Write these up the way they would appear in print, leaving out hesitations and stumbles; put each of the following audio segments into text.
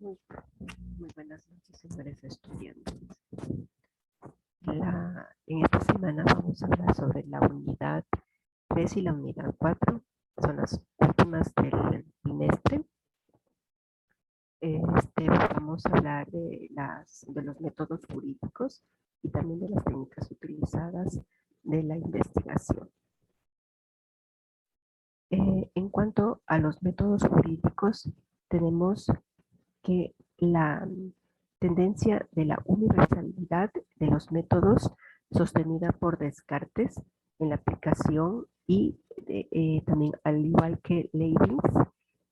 Muy, muy buenas noches, señores estudiantes. En esta semana vamos a hablar sobre la unidad 3 y la unidad 4. Son las últimas del trimestre. Vamos a hablar de los métodos jurídicos y también de las técnicas utilizadas de la investigación. En cuanto a los métodos jurídicos, tenemos que la tendencia de la universalidad de los métodos sostenida por Descartes en la aplicación y también al igual que Leibniz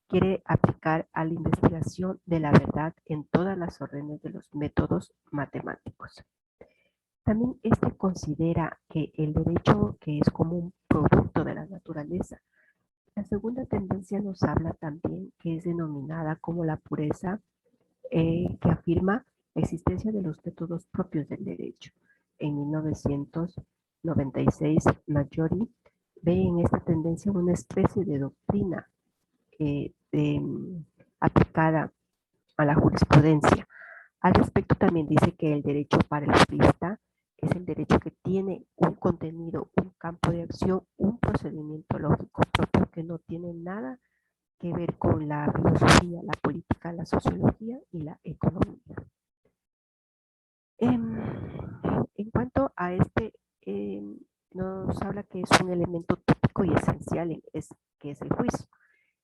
quiere aplicar a la investigación de la verdad en todas las órdenes de los métodos matemáticos. También considera que el derecho que es como un producto de la naturaleza. La segunda tendencia nos habla también que es denominada como la pureza, que afirma la existencia de los métodos propios del derecho. En 1996, Maggiori ve en esta tendencia una especie de doctrina aplicada a la jurisprudencia. Al respecto también dice que el derecho para el jurista es el derecho que tiene un contenido, un campo de acción, un procedimiento lógico propio que no tiene nada que ver con la filosofía, la política, la sociología y la economía. En cuanto a nos habla que es un elemento típico y esencial, que es el juicio.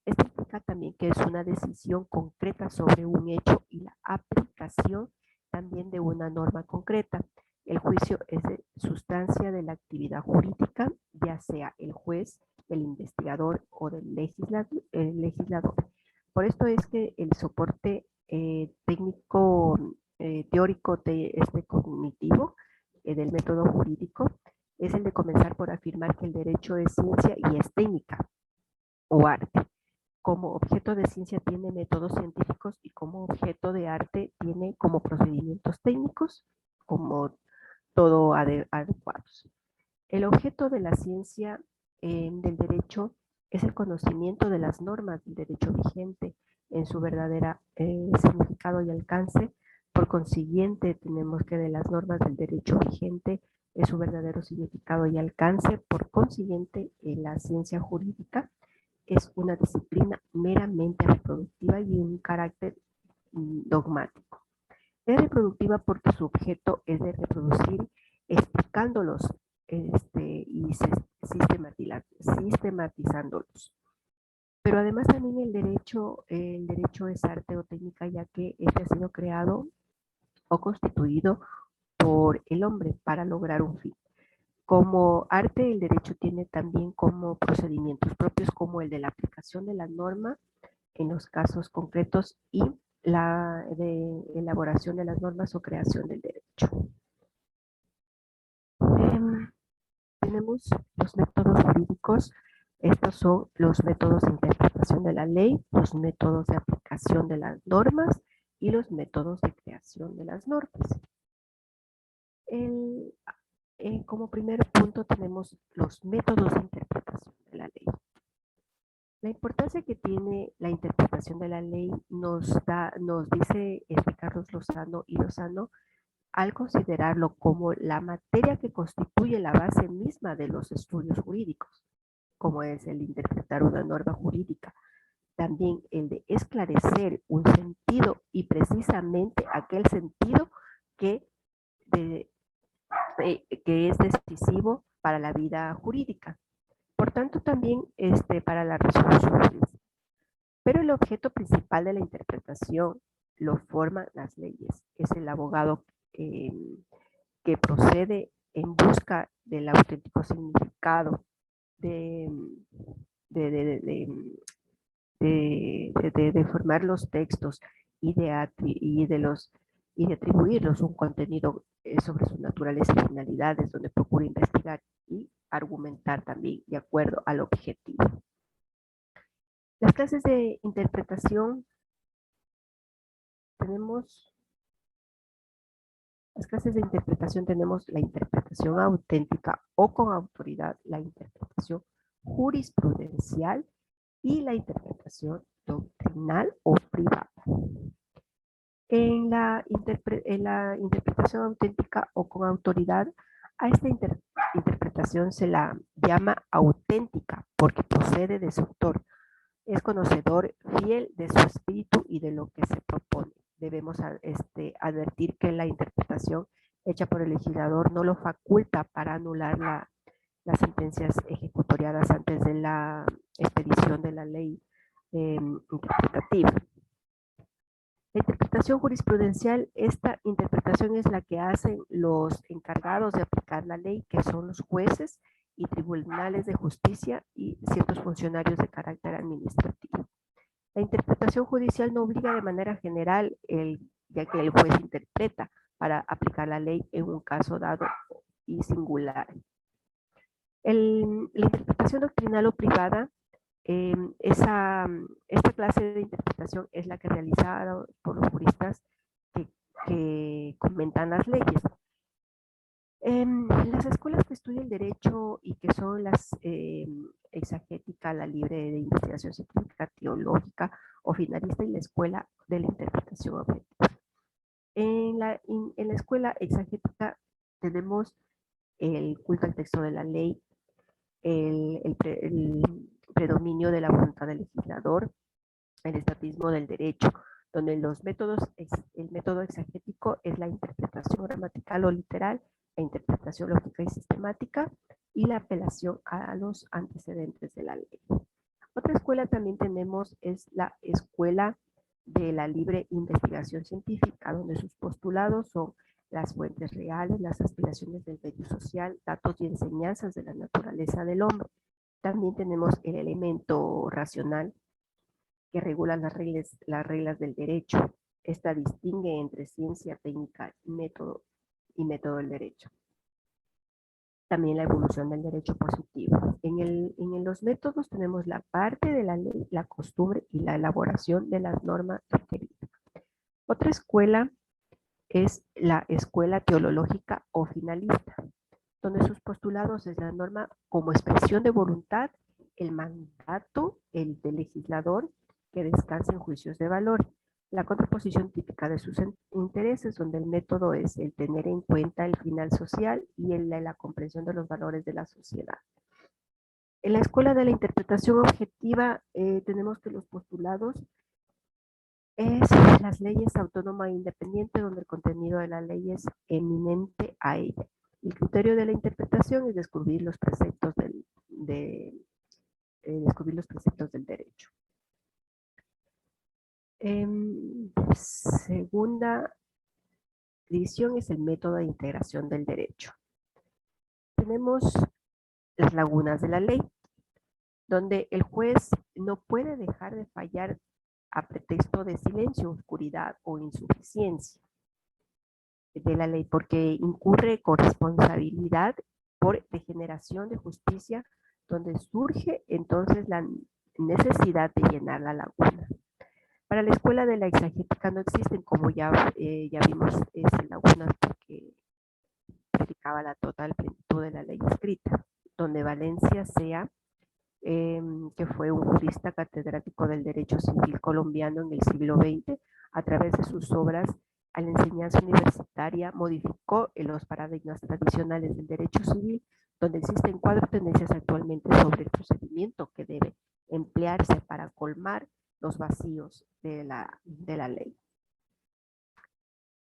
Esto implica también que es una decisión concreta sobre un hecho y la aplicación también de una norma concreta. El juicio es de sustancia de la actividad jurídica, ya sea el juez, el investigador o del legislador. Por esto es que el soporte técnico, teórico cognitivo del método jurídico es el de comenzar por afirmar que el derecho es ciencia y es técnica o arte. Como objeto de ciencia tiene métodos científicos y como objeto de arte tiene como procedimientos técnicos, como todo adecuados. El objeto de la ciencia del derecho es el conocimiento de las normas del derecho vigente en su verdadera significado y alcance. Por consiguiente, tenemos que de las normas del derecho vigente es su verdadero significado y alcance. Por consiguiente, la ciencia jurídica es una disciplina meramente reproductiva y un carácter dogmático. Es reproductiva porque su objeto es de reproducir explicándolos y sistematizándolos. Pero además también el derecho es arte o técnica, ya que este ha sido creado o constituido por el hombre para lograr un fin. Como arte, el derecho tiene también como procedimientos propios como el de la aplicación de la norma en los casos concretos y la de elaboración de las normas o creación del derecho. Tenemos los métodos jurídicos. Estos son los métodos de interpretación de la ley, los métodos de aplicación de las normas y los métodos de creación de las normas. El, como primer punto tenemos los métodos de interpretación de la ley. La importancia que tiene la interpretación de la ley nos dice Carlos Lozano al considerarlo como la materia que constituye la base misma de los estudios jurídicos, como es el interpretar una norma jurídica, también el de esclarecer un sentido y precisamente aquel sentido que, que es decisivo para la vida jurídica. Por tanto, también para la resolución jurídica. Pero el objeto principal de la interpretación lo forman las leyes. Es el abogado que procede en busca del auténtico significado de, de, de, de formar los textos y y de atribuirlos un contenido sobre su naturaleza y finalidades, donde procura investigar y argumentar también de acuerdo al objetivo. Las clases de interpretación tenemos Las clases de interpretación tenemos la interpretación auténtica o con autoridad, la interpretación jurisprudencial y la interpretación doctrinal o privada. En la interpretación auténtica o con autoridad, a esta interpretación se la llama auténtica porque procede de su autor. Es conocedor fiel de su espíritu y de lo que se propone. Debemos advertir que la interpretación hecha por el legislador no lo faculta para anular las sentencias ejecutoriadas antes de la expedición de la ley interpretativa. La interpretación jurisprudencial, esta interpretación es la que hacen los encargados de aplicar la ley, que son los jueces y tribunales de justicia y ciertos funcionarios de carácter administrativo. La interpretación judicial no obliga de manera general, ya que el juez interpreta para aplicar la ley en un caso dado y singular. La interpretación doctrinal o privada, esta clase de interpretación es la que realizada por los juristas que comentan las leyes. Las escuelas que estudian derecho y que son las exegética, la libre de investigación científica, teológica o finalista y la escuela de la interpretación objetiva. En la escuela exegética tenemos el culto al texto de la ley, el predominio de la voluntad del legislador, el estatismo del derecho, donde el método exegético es la interpretación gramatical o literal, la interpretación lógica y sistemática y la apelación a los antecedentes de la ley. Otra escuela también tenemos es la escuela de la libre investigación científica, donde sus postulados son las fuentes reales, las aspiraciones del medio social, datos y enseñanzas de la naturaleza del hombre. También tenemos el elemento racional que regula las reglas del derecho. Esta distingue entre ciencia, técnica y método del derecho. También la evolución del derecho positivo. En los métodos tenemos la parte de la ley, la costumbre y la elaboración de las normas requeridas. Otra escuela es la escuela teológica o finalista, donde sus postulados es la norma como expresión de voluntad, el mandato, el del legislador, que descansa en juicios de valor. La contraposición típica de sus intereses, donde el método es el tener en cuenta el final social y la comprensión de los valores de la sociedad. En la escuela de la interpretación objetiva tenemos que los postulados es las leyes autónoma e independiente, donde el contenido de la ley es eminente a ella. El criterio de la interpretación es descubrir los preceptos del derecho. Segunda división es el método de integración del derecho. Tenemos las lagunas de la ley, donde el juez no puede dejar de fallar a pretexto de silencio, oscuridad o insuficiencia de la ley, porque incurre con responsabilidad por degeneración de justicia, donde surge entonces la necesidad de llenar la laguna. Para la escuela de la exegética no existen, como ya vimos, lagunas porque verificaba la total plenitud de la ley escrita, donde Valencia Sea, que fue un jurista catedrático del derecho civil colombiano en el siglo XX, a través de sus obras a la enseñanza universitaria, modificó los paradigmas tradicionales del derecho civil, donde existen 4 tendencias actualmente sobre el procedimiento que debe emplearse para colmar los vacíos de la ley.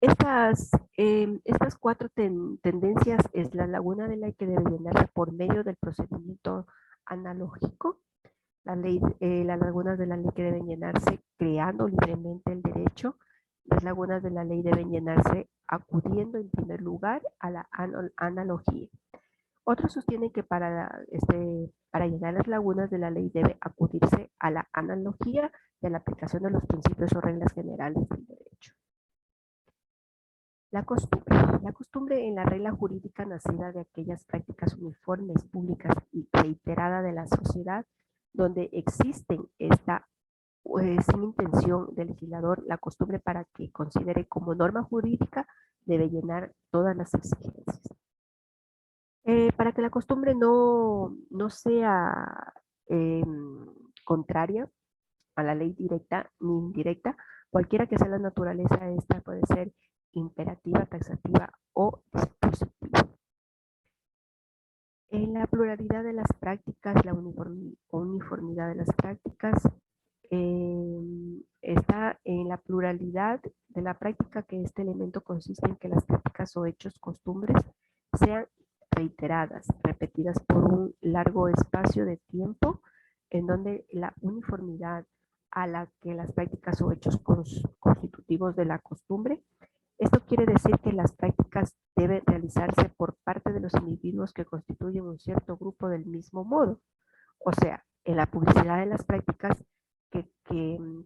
Estas 4 tendencias es la laguna de ley que debe llenarse por medio del procedimiento analógico, las lagunas de la ley que deben llenarse creando libremente el derecho, las lagunas de la ley deben llenarse acudiendo en primer lugar a la analogía. Otros sostienen que para llenar las lagunas de la ley debe acudirse a la analogía y a la aplicación de los principios o reglas generales del derecho. La costumbre. La costumbre en la regla jurídica nacida de aquellas prácticas uniformes, públicas y reiteradas de la sociedad, donde existen sin intención del legislador, la costumbre para que considere como norma jurídica debe llenar todas las exigencias. Para que la costumbre no sea contraria a la ley directa ni indirecta, Cualquiera que sea la naturaleza, esta puede ser imperativa, taxativa o dispositiva. En la pluralidad de las prácticas, la uniformidad de las prácticas, está en la pluralidad de la práctica, que este elemento consiste en que las prácticas o hechos, costumbres, sean reiteradas, repetidas por un largo espacio de tiempo, en donde la uniformidad a la que las prácticas o hechos constitutivos de la costumbre. Esto quiere decir que las prácticas deben realizarse por parte de los individuos que constituyen un cierto grupo del mismo modo. O sea, en la publicidad de las prácticas que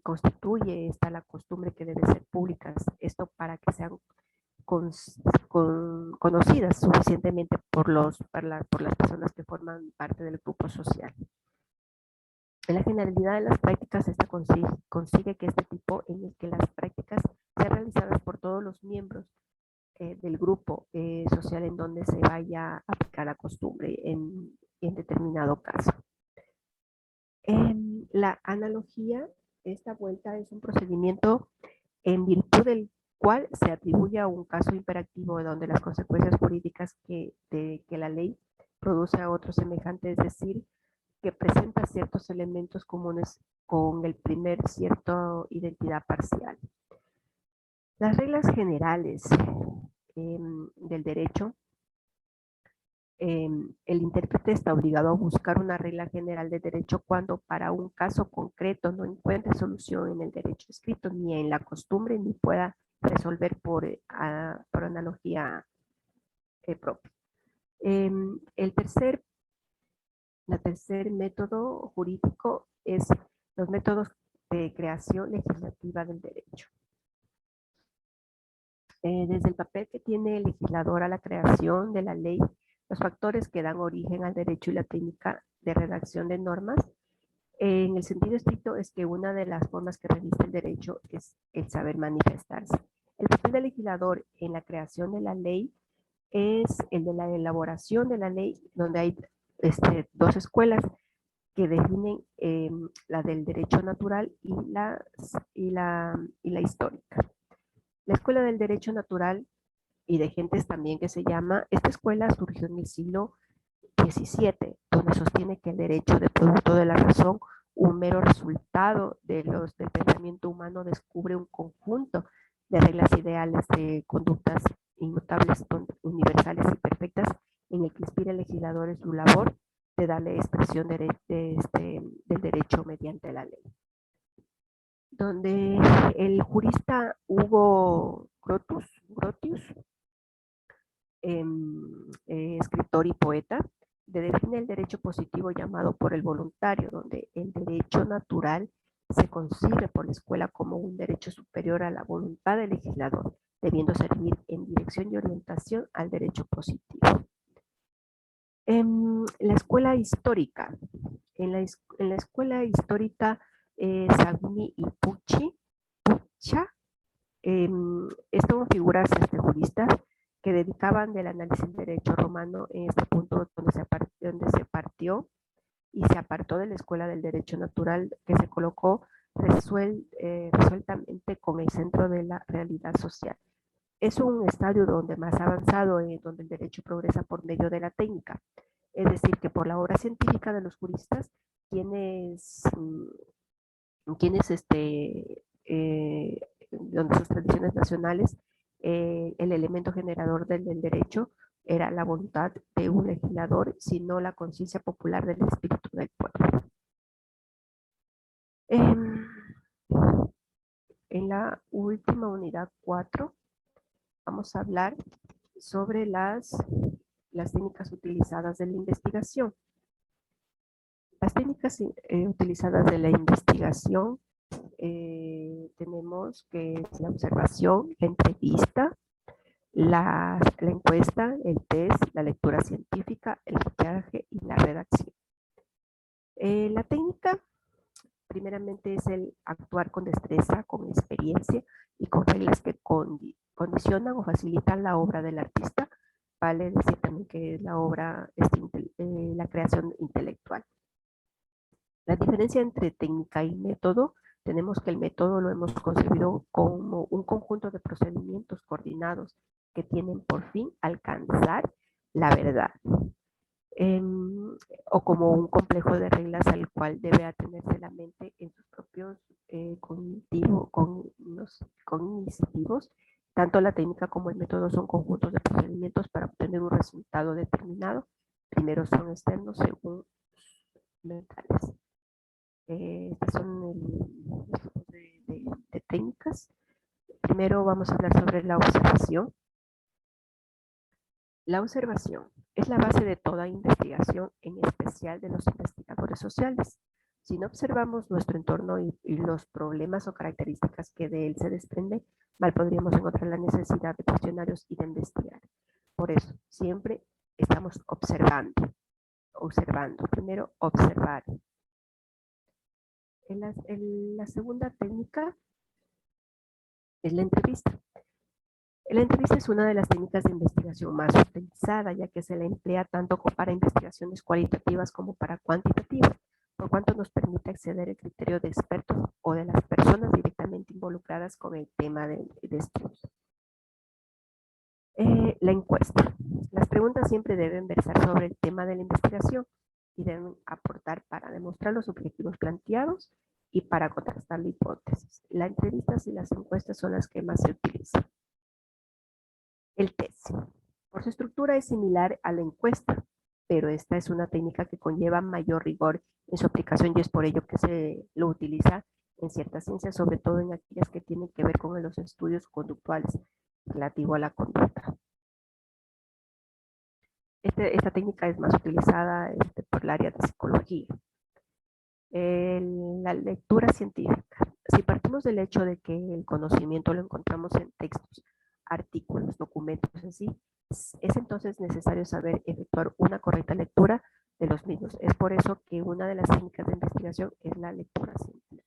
constituye está la costumbre que deben ser públicas. Esto para que sean conocidas suficientemente por las personas que forman parte del grupo social. En la generalidad de las prácticas, esta consigue que este tipo en el que las prácticas sean realizadas por todos los miembros del grupo social en donde se vaya a aplicar la costumbre en determinado caso. La analogía, esta vuelta es un procedimiento en virtud del cual se atribuye a un caso imperativo donde las consecuencias jurídicas que la ley produce a otro semejante, es decir, que presenta ciertos elementos comunes con el primer cierta identidad parcial. Las reglas generales del derecho, el intérprete está obligado a buscar una regla general de derecho cuando para un caso concreto no encuentre solución en el derecho escrito, ni en la costumbre, ni pueda resolver por analogía propia. El tercer método jurídico es los métodos de creación legislativa del derecho. Desde el papel que tiene el legislador a la creación de la ley, los factores que dan origen al derecho y la técnica de redacción de normas, en el sentido estricto es que una de las formas que reviste el derecho es el saber manifestarse. El papel del legislador en la creación de la ley es el de la elaboración de la ley, donde hay dos escuelas que definen la del derecho natural y la histórica. La escuela del derecho natural y de gentes también que se llama, esta escuela surgió en el siglo XVII, donde sostiene que el derecho de producto de la razón, un mero resultado del pensamiento humano, descubre un conjunto de reglas ideales de conductas inmutables, universales y perfectas, en el que inspira el legislador en su labor de darle expresión del derecho mediante la ley. Donde el jurista Hugo Grotius, escritor y poeta, define el derecho positivo llamado por el voluntario, donde el derecho natural se concibe por la escuela como un derecho superior a la voluntad del legislador, debiendo servir en dirección y orientación al derecho positivo. La escuela histórica. En la escuela histórica, Sagni y Pucha, estas son figuras juristas que dedicaban del análisis del derecho romano en este punto donde se partió y se apartó de la escuela del derecho natural, que se colocó resueltamente con el centro de la realidad social. Es un estadio donde más avanzado, donde el derecho progresa por medio de la técnica. Es decir, que por la obra científica de los juristas, quienes donde sus tradiciones nacionales, el elemento generador del derecho era la voluntad de un legislador, sino la conciencia popular del espíritu del pueblo. En la última unidad 4 vamos a hablar sobre las técnicas utilizadas de la investigación. Las técnicas utilizadas de la investigación, tenemos que es la observación, la entrevista, la encuesta, el test, la lectura científica, el fichaje y la redacción. La técnica, primeramente, es el actuar con destreza, con experiencia y con reglas que condicionan o facilitan la obra del artista. Vale decir también que es la obra, la creación intelectual. La diferencia entre técnica y método tenemos que el método lo hemos concebido como un conjunto de procedimientos coordinados que tienen por fin alcanzar la verdad. O como un complejo de reglas al cual debe atenerse la mente en sus propios cognitivos. Tanto la técnica como el método son conjuntos de procedimientos para obtener un resultado determinado. Primero son externos según mentales. Estas son los tipos de técnicas. Primero vamos a hablar sobre la observación. La observación es la base de toda investigación, en especial de los investigadores sociales. Si no observamos nuestro entorno y los problemas o características que de él se desprenden, mal podríamos encontrar la necesidad de cuestionarios y de investigar. Por eso, siempre estamos observando. Primero, observar. La segunda técnica es la entrevista. La entrevista es una de las técnicas de investigación más utilizada, ya que se la emplea tanto para investigaciones cualitativas como para cuantitativas, por cuanto nos permite acceder al criterio de expertos o de las personas directamente involucradas con el tema de estudio. La encuesta. Las preguntas siempre deben versar sobre el tema de la investigación y deben aportar para demostrar los objetivos planteados y para contrastar la hipótesis. Las entrevistas y las encuestas son las que más se utilizan. El test. Por su estructura es similar a la encuesta, pero esta es una técnica que conlleva mayor rigor en su aplicación y es por ello que se lo utiliza en ciertas ciencias, sobre todo en aquellas que tienen que ver con los estudios conductuales relativo a la conducta. Esta técnica es más utilizada por el área de psicología. La lectura científica. Si partimos del hecho de que el conocimiento lo encontramos en textos, artículos, documentos en sí, es entonces necesario saber efectuar una correcta lectura de los mismos. Es por eso que una de las técnicas de investigación es la lectura científica.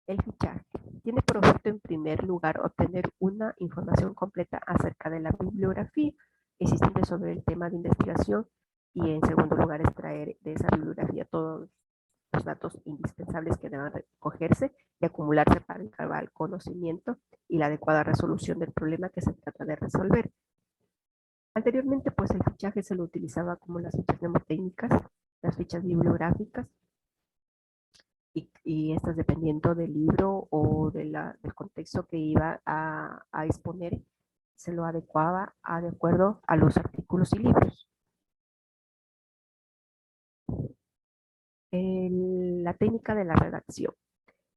El fichaje tiene por objeto, en primer lugar, obtener una información completa acerca de la bibliografía existente sobre el tema de investigación y, en segundo lugar, extraer de esa bibliografía todos los datos indispensables que deban recogerse y acumularse para el cabal conocimiento y la adecuada resolución del problema que se trata de resolver. Anteriormente, pues el fichaje se lo utilizaba como las fichas mnemotécnicas, las fichas bibliográficas, y estas, dependiendo del libro o del contexto que iba a exponer, se lo adecuaba de acuerdo a los artículos y libros. La técnica de la redacción.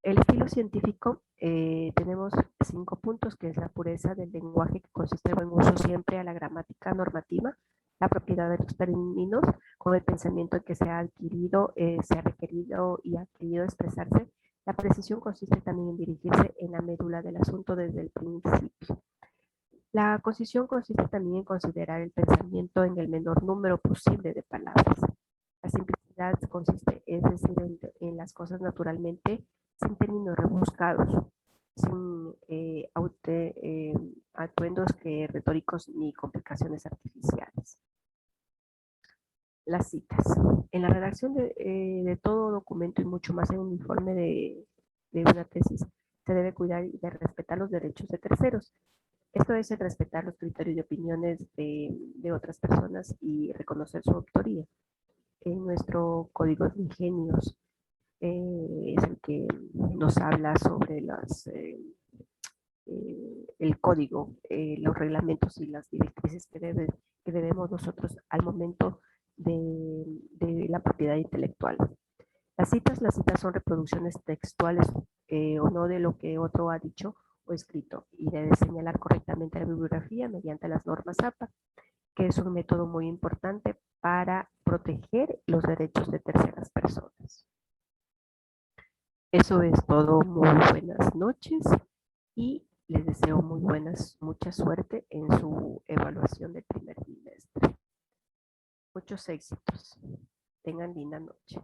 El estilo científico, tenemos 5 puntos, que es la pureza del lenguaje, que consiste en uso siempre a la gramática normativa, la propiedad de los términos, con el pensamiento que se ha adquirido, se ha requerido y ha querido expresarse. La precisión consiste también en dirigirse en la médula del asunto desde el principio. La concisión consiste también en considerar el pensamiento en el menor número posible de palabras. La simplicidad consiste, es decir, en las cosas naturalmente, sin términos rebuscados, sin atuendos retóricos ni complicaciones artificiales. Las citas. En la redacción de todo documento y mucho más en un informe de una tesis, se debe cuidar de respetar los derechos de terceros. Esto es el respetar los criterios y opiniones de otras personas y reconocer su autoría. En nuestro código de ingenios es el que nos habla sobre el código, los reglamentos y las directrices que debemos nosotros al momento de la propiedad intelectual. Las citas son reproducciones textuales o no de lo que otro ha dicho o escrito, y debe señalar correctamente la bibliografía mediante las normas APA, que es un método muy importante para proteger los derechos de terceras personas. Eso es todo. Muy buenas noches y les deseo mucha suerte en su evaluación del primer trimestre. Muchos éxitos. Tengan linda noche.